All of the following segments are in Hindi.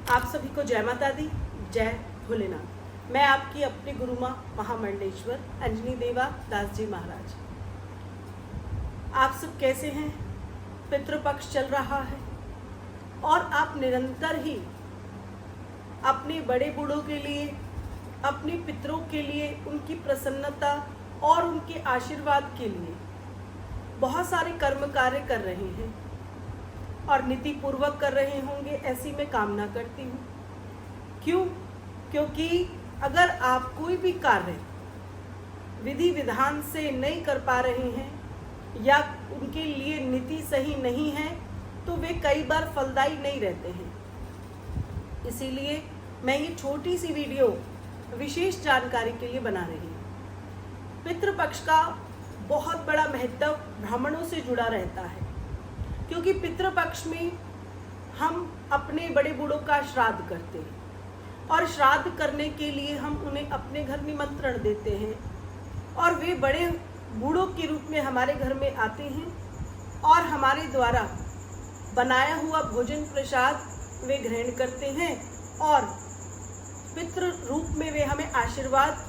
आप सभी को जय माता दी, जय भोलेनाथ। मैं आपकी अपनी गुरु माँ महामंडलेश्वर अंजनी देवा दास जी महाराज। आप सब कैसे हैं? पितृपक्ष चल रहा है और आप निरंतर ही अपने बड़े बूढ़ों के लिए, अपने पितरों के लिए, उनकी प्रसन्नता और उनके आशीर्वाद के लिए बहुत सारे कर्म कार्य कर रहे हैं और नीति पूर्वक कर रहे होंगे, ऐसी मैं कामना करती हूँ। क्यों? क्योंकि अगर आप कोई भी कार्य विधि विधान से नहीं कर पा रहे हैं या उनके लिए नीति सही नहीं है तो वे कई बार फलदायी नहीं रहते हैं। इसीलिए मैं ये छोटी सी वीडियो विशेष जानकारी के लिए बना रही हूँ। पितृपक्ष का बहुत बड़ा महत्व ब्राह्मणों से जुड़ा रहता है, क्योंकि पितृपक्ष में हम अपने बड़े बूढ़ों का श्राद्ध करते हैं और श्राद्ध करने के लिए हम उन्हें अपने घर निमंत्रण देते हैं और वे बड़े बूढ़ों के रूप में हमारे घर में आते हैं और हमारे द्वारा बनाया हुआ भोजन प्रसाद वे ग्रहण करते हैं और पितृ रूप में वे हमें आशीर्वाद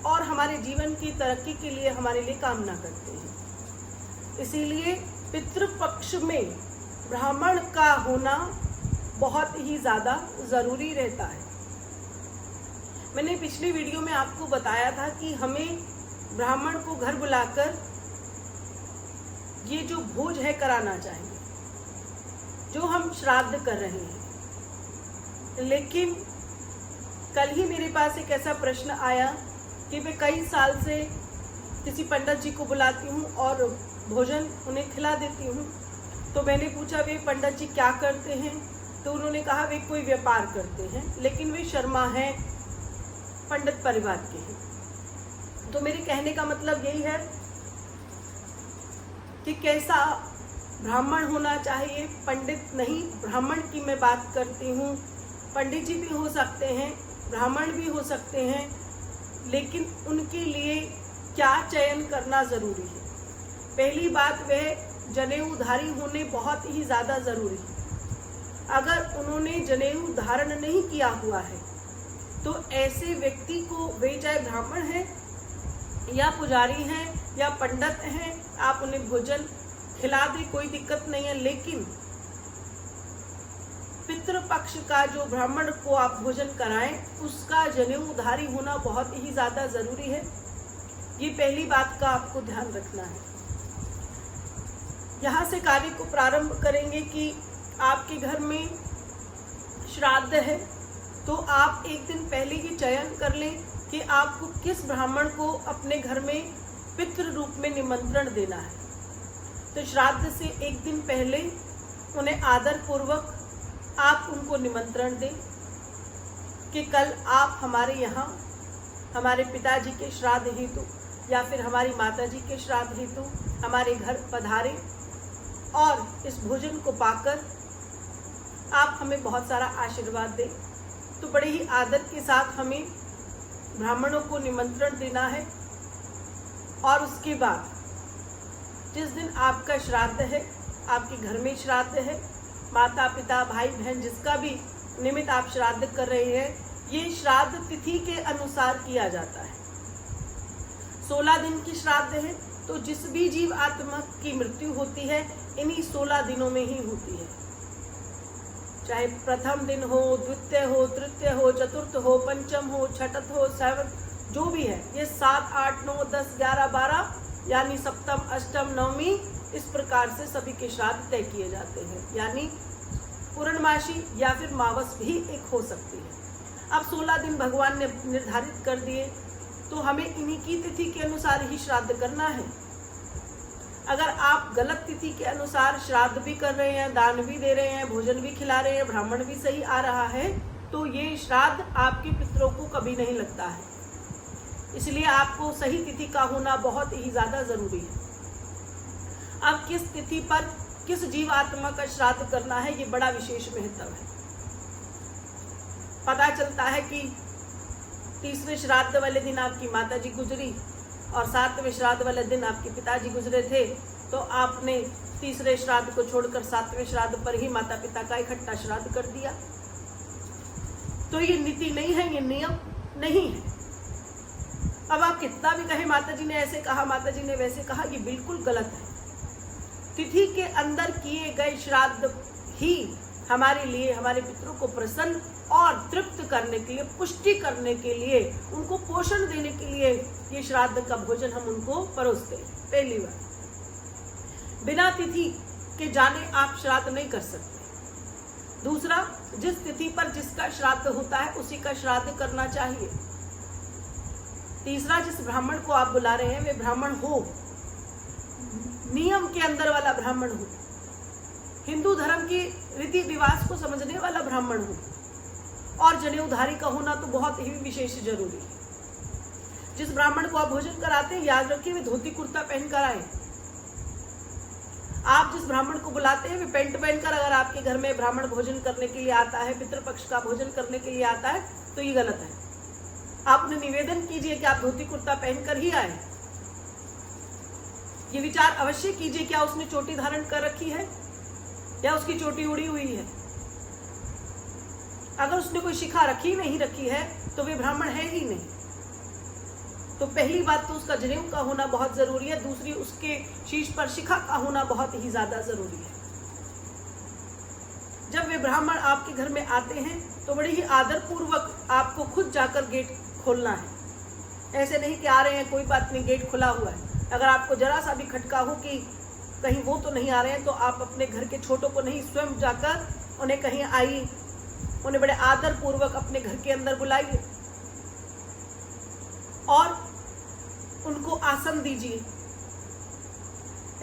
और हमारे जीवन की तरक्की के लिए हमारे लिए कामना करते हैं। इसीलिए पितृपक्ष में ब्राह्मण का होना बहुत ही ज़्यादा ज़रूरी रहता है। मैंने पिछली वीडियो में आपको बताया था कि हमें ब्राह्मण को घर बुलाकर ये जो भोज है कराना चाहिए, जो हम श्राद्ध कर रहे हैं। लेकिन कल ही मेरे पास एक ऐसा प्रश्न आया कि मैं कई साल से किसी पंडित जी को बुलाती हूँ और भोजन उन्हें खिला देती हूँ। तो मैंने पूछा वे पंडित जी क्या करते हैं? तो उन्होंने कहा वे कोई व्यापार करते हैं, लेकिन वे शर्मा हैं, पंडित परिवार के हैं। तो मेरे कहने का मतलब यही है कि कैसा ब्राह्मण होना चाहिए। पंडित नहीं, ब्राह्मण की मैं बात करती हूँ। पंडित जी भी हो सकते हैं, ब्राह्मण भी हो सकते हैं, लेकिन उनके लिए क्या चयन करना ज़रूरी है। पहली बात, वह जनेऊधारी होने बहुत ही ज़्यादा ज़रूरी है। अगर उन्होंने जनेऊ धारण नहीं किया हुआ है तो ऐसे व्यक्ति को, वे चाहे ब्राह्मण हैं या पुजारी हैं या पंडित हैं, आप उन्हें भोजन खिला दें, कोई दिक्कत नहीं है। लेकिन पितृपक्ष का जो ब्राह्मण को आप भोजन कराएं, उसका जनेऊधारी होना बहुत ही ज़्यादा ज़रूरी है। ये पहली बात का आपको ध्यान रखना है। यहाँ से कार्य को प्रारंभ करेंगे कि आपके घर में श्राद्ध है तो आप एक दिन पहले ही चयन कर लें कि आपको किस ब्राह्मण को अपने घर में पितृ रूप में निमंत्रण देना है। तो श्राद्ध से एक दिन पहले उन्हें आदर पूर्वक आप उनको निमंत्रण दें कि कल आप हमारे यहाँ हमारे पिताजी के श्राद्ध हेतु या फिर हमारी माताजी के श्राद्ध हेतु हमारे घर पधारें और इस भोजन को पाकर आप हमें बहुत सारा आशीर्वाद दें। तो बड़े ही आदर के साथ हमें ब्राह्मणों को निमंत्रण देना है। और उसके बाद जिस दिन आपका श्राद्ध है, आपके घर में श्राद्ध है, माता पिता भाई बहन जिसका भी निमित्त आप श्राद्ध कर रहे हैं, ये श्राद्ध तिथि के अनुसार किया जाता है। 16 दिन की श्राद्ध है तो जिस भी जीव आत्मा की मृत्यु होती है इन्हीं 16 दिनों में ही होती है। चाहे प्रथम दिन हो, द्वितीय हो, तृतीय हो, चतुर्थ हो, पंचम हो, छठत हो, सेवन, जो भी है, ये 7, 8, 9, 10, 11, 12 यानी सप्तम, अष्टम, नवमी, इस प्रकार से सभी के श्राद्ध तय किए जाते हैं। यानी पूर्णमासी या फिर मावस भी एक हो सकती है। अब 16 दिन भगवान ने निर्धारित कर दिए तो हमें इन्हीं की तिथि के अनुसार ही श्राद्ध करना है। अगर आप गलत तिथि के अनुसार श्राद्ध भी कर रहे हैं, दान भी दे रहे हैं, भोजन भी खिला रहे हैं, ब्राह्मण भी सही आ रहा है, तो ये श्राद्ध आपके पितरों को कभी नहीं लगता है। इसलिए आपको सही तिथि का होना बहुत ही ज़्यादा ज़रूरी है। अब किस तिथि पर किस जीव आत्मा का श्राद्ध करना है, ये बड़ा विशेष महत्व है। पता चलता है कि तीसरे श्राद्ध वाले दिन आपकी माताजी गुजरी और 7वें श्राद्ध वाले दिन आपके पिताजी गुजरे थे, तो आपने तीसरे श्राद्ध को छोड़कर 7वें श्राद्ध पर ही माता पिता का इकट्ठा श्राद्ध कर दिया। तो ये नीति नहीं है, ये नियम नहीं है। अब आप कितना भी कहें माता जी ने ऐसे कहा, माता जी ने वैसे कहा, ये बिल्कुल गलत है। तिथि के अंदर किए गए श्राद्ध ही हमारे लिए, हमारे पितरों को प्रसन्न और तृप्त करने के लिए, पुष्टि करने के लिए, उनको पोषण देने के लिए ये श्राद्ध का भोजन हम उनको परोसते हैं। पहली बात, बिना तिथि के जाने आप श्राद्ध नहीं कर सकते। दूसरा, जिस तिथि पर जिसका श्राद्ध होता है उसी का श्राद्ध करना चाहिए। तीसरा, जिस ब्राह्मण को आप बुला रहे हैं वे ब्राह्मण हो, नियम के अंदर वाला ब्राह्मण हो, हिंदू धर्म की रीति रिवाज को समझने वाला ब्राह्मण हो, और जनेऊधारी का होना तो बहुत ही विशेष जरूरी है। जिस ब्राह्मण को आप भोजन कराते हैं, याद रखिए वे धोती कुर्ता पहनकर आए। आप जिस ब्राह्मण को बुलाते हैं वे पैंट पहनकर अगर आपके घर में ब्राह्मण भोजन करने के लिए आता है, पितृपक्ष का भोजन करने के लिए आता है, तो ये गलत है। आप उन्हें निवेदन कीजिए कि आप धोती कुर्ता पहनकर ही आए। ये विचार अवश्य कीजिए, क्या उसने चोटी धारण कर रखी है या उसकी चोटी उड़ी हुई है। अगर उसने कोई शिखा रखी नहीं रखी है तो वे ब्राह्मण है ही नहीं। तो पहली बात तो उसका जनेऊ का होना बहुत जरूरी है। दूसरी, उसके शीश पर शिखा का होना बहुत ही ज्यादा जरूरी है। जब वे ब्राह्मण आपके घर में आते हैं तो बड़े ही आदर पूर्वक आपको खुद जाकर गेट खोलना है। ऐसे नहीं कि आ रहे हैं, कोई बात नहीं, गेट खुला हुआ है। अगर आपको जरा सा भी खटका हो कि कहीं वो तो नहीं आ रहे हैं, तो आप अपने घर के छोटों को नहीं, स्वयं जाकर उन्हें कहीं आई, उन्हें बड़े आदर पूर्वक अपने घर के अंदर बुलाइए और उनको आसन दीजिए।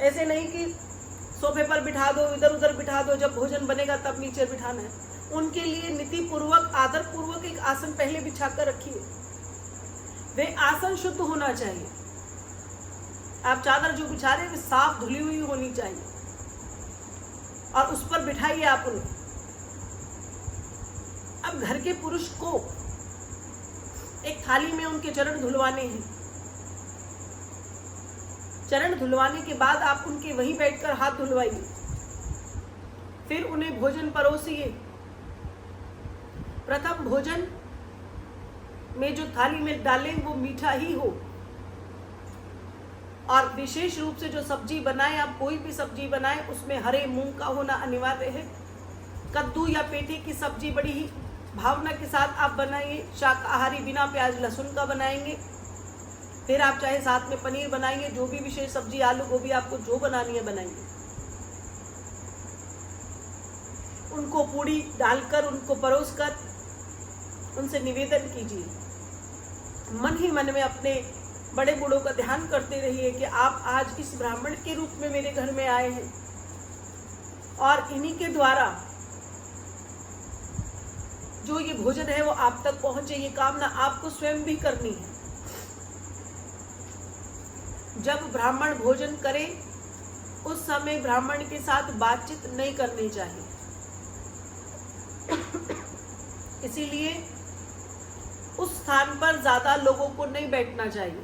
ऐसे नहीं कि सोफे पर बिठा दो, इधर उधर बिठा दो, जब भोजन बनेगा तब नीचे बिठाना है। उनके लिए नीति पूर्वक, आदर पूर्वक एक आसन पहले बिछाकर रखिए। वे आसन शुद्ध होना चाहिए। आप चादर जो बिछा रहे हैं वे साफ धुली हुई होनी चाहिए और उस पर बिठाइए आप उन्हें। अब घर के पुरुष को एक थाली में उनके चरण धुलवाने हैं। चरण धुलवाने के बाद आप उनके वहीं बैठकर हाथ धुलवाइए, फिर उन्हें भोजन परोसिए। प्रथम भोजन में जो थाली में डालें वो मीठा ही हो, और विशेष रूप से जो सब्जी बनाएं, आप कोई भी सब्जी बनाएं, उसमें हरे मूंग का होना अनिवार्य है। कद्दू या पेठे की सब्जी बड़ी ही भावना के साथ आप बनाइए। शाकाहारी बिना प्याज लहसुन का बनाएंगे। फिर आप चाहे साथ में पनीर बनाइए, जो भी विशेष सब्जी, आलू गोभी, आपको जो बनानी है बनाइए। उनको पूड़ी डालकर, उनको परोसकर उनसे निवेदन कीजिए। मन ही मन में अपने बड़े बूढ़ों का ध्यान करते रहिए कि आप आज इस ब्राह्मण के रूप में मेरे घर में आए हैं और इन्हीं के द्वारा जो ये भोजन है वो आप तक पहुंचे। ये कामना आपको स्वयं भी करनी है। जब ब्राह्मण भोजन करे उस समय ब्राह्मण के साथ बातचीत नहीं करनी चाहिए। इसीलिए उस स्थान पर ज्यादा लोगों को नहीं बैठना चाहिए।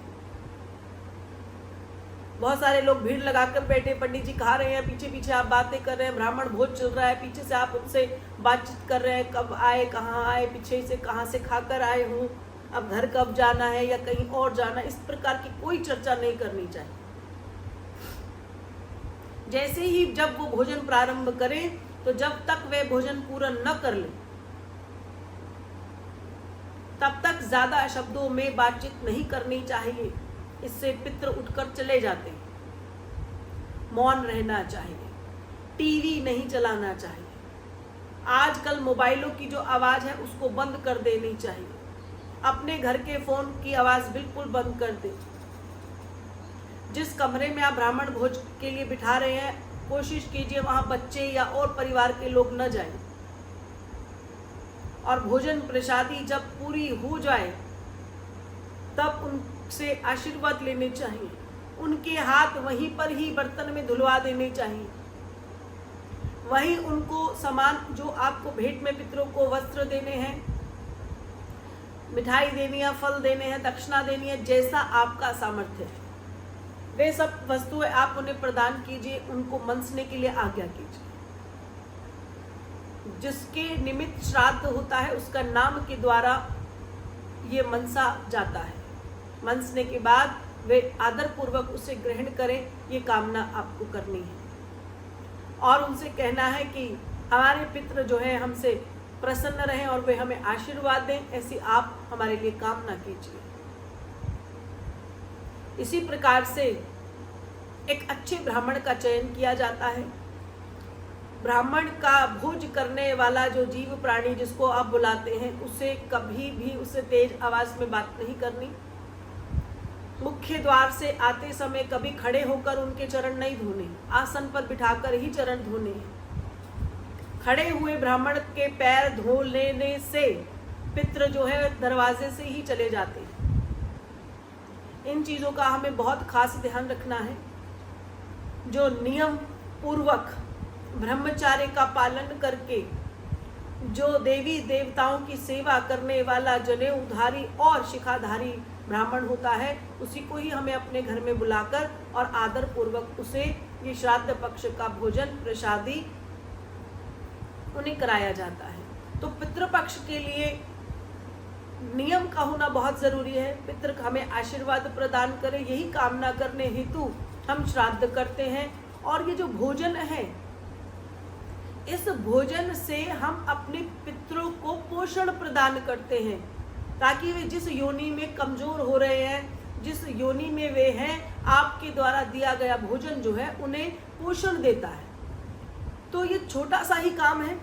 बहुत सारे लोग भीड़ लगाकर बैठे, पंडित जी खा रहे हैं, पीछे पीछे आप बातें कर रहे हैं, ब्राह्मण भोज चल रहा है, पीछे से आप उनसे बातचीत कर रहे हैं, कब आए, कहाँ आए, पीछे से कहाँ से खाकर आए हूँ, अब घर कब जाना है या कहीं और जाना, इस प्रकार की कोई चर्चा नहीं करनी चाहिए। जैसे ही जब वो भोजन प्रारंभ करें तो जब तक वे भोजन पूरा न कर ले तब तक ज्यादा शब्दों में बातचीत नहीं करनी चाहिए। इससे पितृ उठकर चले जाते हैं। मौन रहना चाहिए। टीवी नहीं चलाना चाहिए। आजकल मोबाइलों की जो आवाज है उसको बंद कर देनी चाहिए। अपने घर के फोन की आवाज बिल्कुल बंद कर दें। जिस कमरे में आप ब्राह्मण भोज के लिए बिठा रहे हैं, कोशिश कीजिए वहां बच्चे या और परिवार के लोग न जाएं। और भोजन प्रसादी जब पूरी हो जाए तब उनसे आशीर्वाद लेने चाहिए। उनके हाथ वहीं पर ही बर्तन में धुलवा देने चाहिए। वहीं उनको सामान जो आपको भेंट में पितरों को वस्त्र देने हैं, मिठाई देनी है, फल देने हैं, दक्षिणा देनी है, जैसा आपका सामर्थ्य है वे सब वस्तुएं आप उन्हें प्रदान कीजिए। उनको मनसने के लिए आज्ञा कीजिए। जिसके निमित्त श्राद्ध होता है उसका नाम के द्वारा ये मनसा जाता है। मनसने के बाद वे आदर पूर्वक उसे ग्रहण करें, ये कामना आपको करनी है और उनसे कहना है कि हमारे पितृ जो है हमसे प्रसन्न रहें और वे हमें आशीर्वाद दें, ऐसी आप हमारे लिए कामना कीजिए। इसी प्रकार से एक अच्छे ब्राह्मण का चयन किया जाता है। ब्राह्मण का भोज करने वाला जो जीव प्राणी जिसको आप बुलाते हैं, उसे कभी भी उससे तेज आवाज में बात नहीं करनी। मुख्य द्वार से आते समय कभी खड़े होकर उनके चरण नहीं धोने, आसन पर बिठाकर ही चरण धोने हैं। खड़े हुए ब्राह्मण के पैर धो लेने से पितृ जो है दरवाजे से ही चले जाते हैं। इन चीजों का हमें बहुत खास ध्यान रखना है। जो नियम पूर्वक ब्रह्मचार्य का पालन करके जो देवी देवताओं की सेवा करने वाला जनेऊधारी और शिखाधारी ब्राह्मण होता है, उसी को ही हमें अपने घर में बुलाकर और आदर पूर्वक उसे ये श्राद्ध पक्ष का भोजन प्रसादी उन्हें कराया जाता है। तो पितृपक्ष के लिए नियम का होना बहुत जरूरी है। पितृ हमें आशीर्वाद प्रदान करे, यही कामना करने हेतु हम श्राद्ध करते हैं। और ये जो भोजन है, इस भोजन से हम अपने पितरों को पोषण प्रदान करते हैं, ताकि वे जिस योनि में कमजोर हो रहे हैं, जिस योनि में वे हैं, आपके द्वारा दिया गया भोजन जो है उन्हें पोषण देता है। तो ये छोटा सा ही काम है,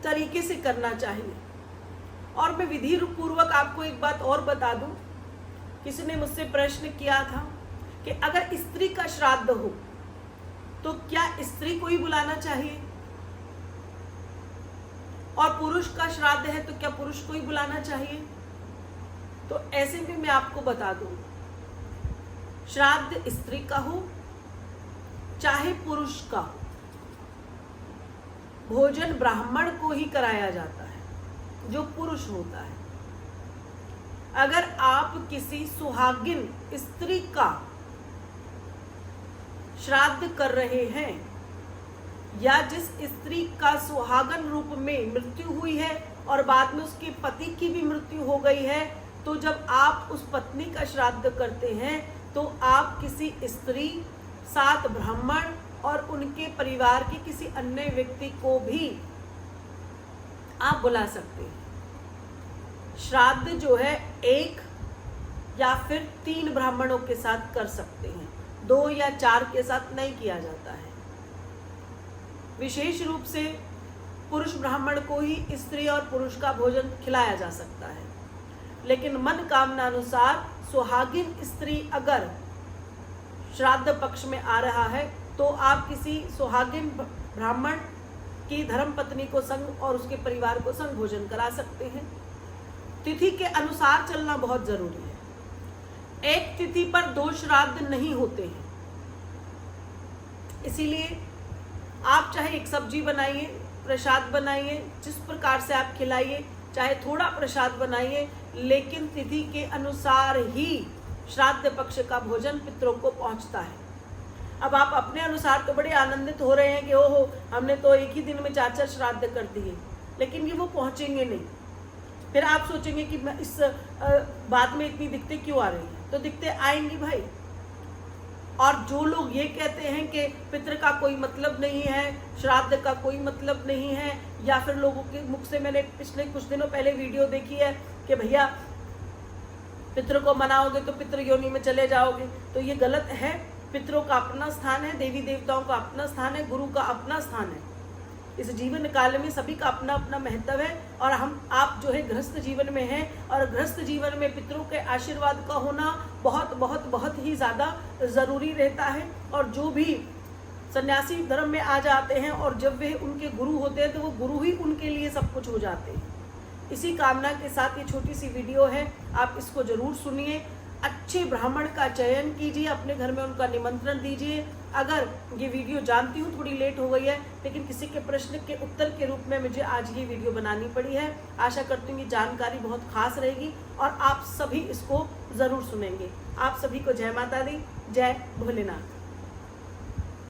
तरीके से करना चाहिए। और मैं विधि पूर्वक आपको एक बात और बता दूं, किसी ने मुझसे प्रश्न किया था कि अगर स्त्री का श्राद्ध हो तो क्या स्त्री को ही बुलाना चाहिए, और पुरुष का श्राद्ध है तो क्या पुरुष को ही बुलाना चाहिए? तो ऐसे में मैं आपको बता दूं, श्राद्ध स्त्री का हो चाहे पुरुष का हो, भोजन ब्राह्मण को ही कराया जाता है जो पुरुष होता है। अगर आप किसी सुहागिन स्त्री का श्राद्ध कर रहे हैं, या जिस स्त्री का सुहागन रूप में मृत्यु हुई है और बाद में उसके पति की भी मृत्यु हो गई है, तो जब आप उस पत्नी का श्राद्ध करते हैं तो आप किसी स्त्री, 7 ब्राह्मण और उनके परिवार के किसी अन्य व्यक्ति को भी आप बुला सकते हैं। श्राद्ध जो है 1 या फिर 3 ब्राह्मणों के साथ कर सकते हैं, 2 या 4 के साथ नहीं किया जाता है। विशेष रूप से पुरुष ब्राह्मण को ही स्त्री और पुरुष का भोजन खिलाया जा सकता है, लेकिन मन कामना अनुसार सुहागिन स्त्री अगर श्राद्ध पक्ष में आ रहा है तो आप किसी सुहागिन ब्राह्मण की धर्मपत्नी को संग और उसके परिवार को संग भोजन करा सकते हैं। तिथि के अनुसार चलना बहुत जरूरी है। एक तिथि पर 2 श्राद्ध नहीं होते हैं, इसीलिए आप चाहे एक सब्जी बनाइए, प्रसाद बनाइए, जिस प्रकार से आप खिलाइए, चाहे थोड़ा प्रसाद बनाइए, लेकिन तिथि के अनुसार ही श्राद्ध पक्ष का भोजन पितरों को पहुंचता है। अब आप अपने अनुसार तो बड़े आनंदित हो रहे हैं कि ओहो हमने तो एक ही दिन में 4-4 श्राद्ध कर दिए, लेकिन ये वो पहुंचेंगे नहीं। फिर आप सोचेंगे कि इस बात में इतनी दिक्कतें क्यों आ रही हैं, तो दिक्कतें आएंगी भाई। और जो लोग ये कहते हैं कि पितृ का कोई मतलब नहीं है, श्राद्ध का कोई मतलब नहीं है, या फिर लोगों के मुख से मैंने पिछले कुछ दिनों पहले वीडियो देखी है कि भैया पितृ को मनाओगे तो पितृ योनि में चले जाओगे, तो ये गलत है। पितरों का अपना स्थान है, देवी देवताओं का अपना स्थान है, गुरु का अपना स्थान है। इस जीवन काल में सभी का अपना अपना महत्व है, और आप जो है गृहस्थ जीवन में हैं, और गृहस्थ जीवन में पितरों के आशीर्वाद का होना बहुत बहुत बहुत ही ज़्यादा ज़रूरी रहता है। और जो भी सन्यासी धर्म में आ जाते हैं और जब वे उनके गुरु होते हैं तो वो गुरु ही उनके लिए सब कुछ हो जाते हैं। इसी कामना के साथ ये छोटी सी वीडियो है, आप इसको ज़रूर सुनिए। अच्छे ब्राह्मण का चयन कीजिए, अपने घर में उनका निमंत्रण दीजिए। अगर ये वीडियो जानती हूँ थोड़ी लेट हो गई है, लेकिन किसी के प्रश्न के उत्तर के रूप में मुझे आज ये वीडियो बनानी पड़ी है। आशा करती हूँ कि जानकारी बहुत खास रहेगी और आप सभी इसको ज़रूर सुनेंगे। आप सभी को जय माता दी, जय भोलेनाथ।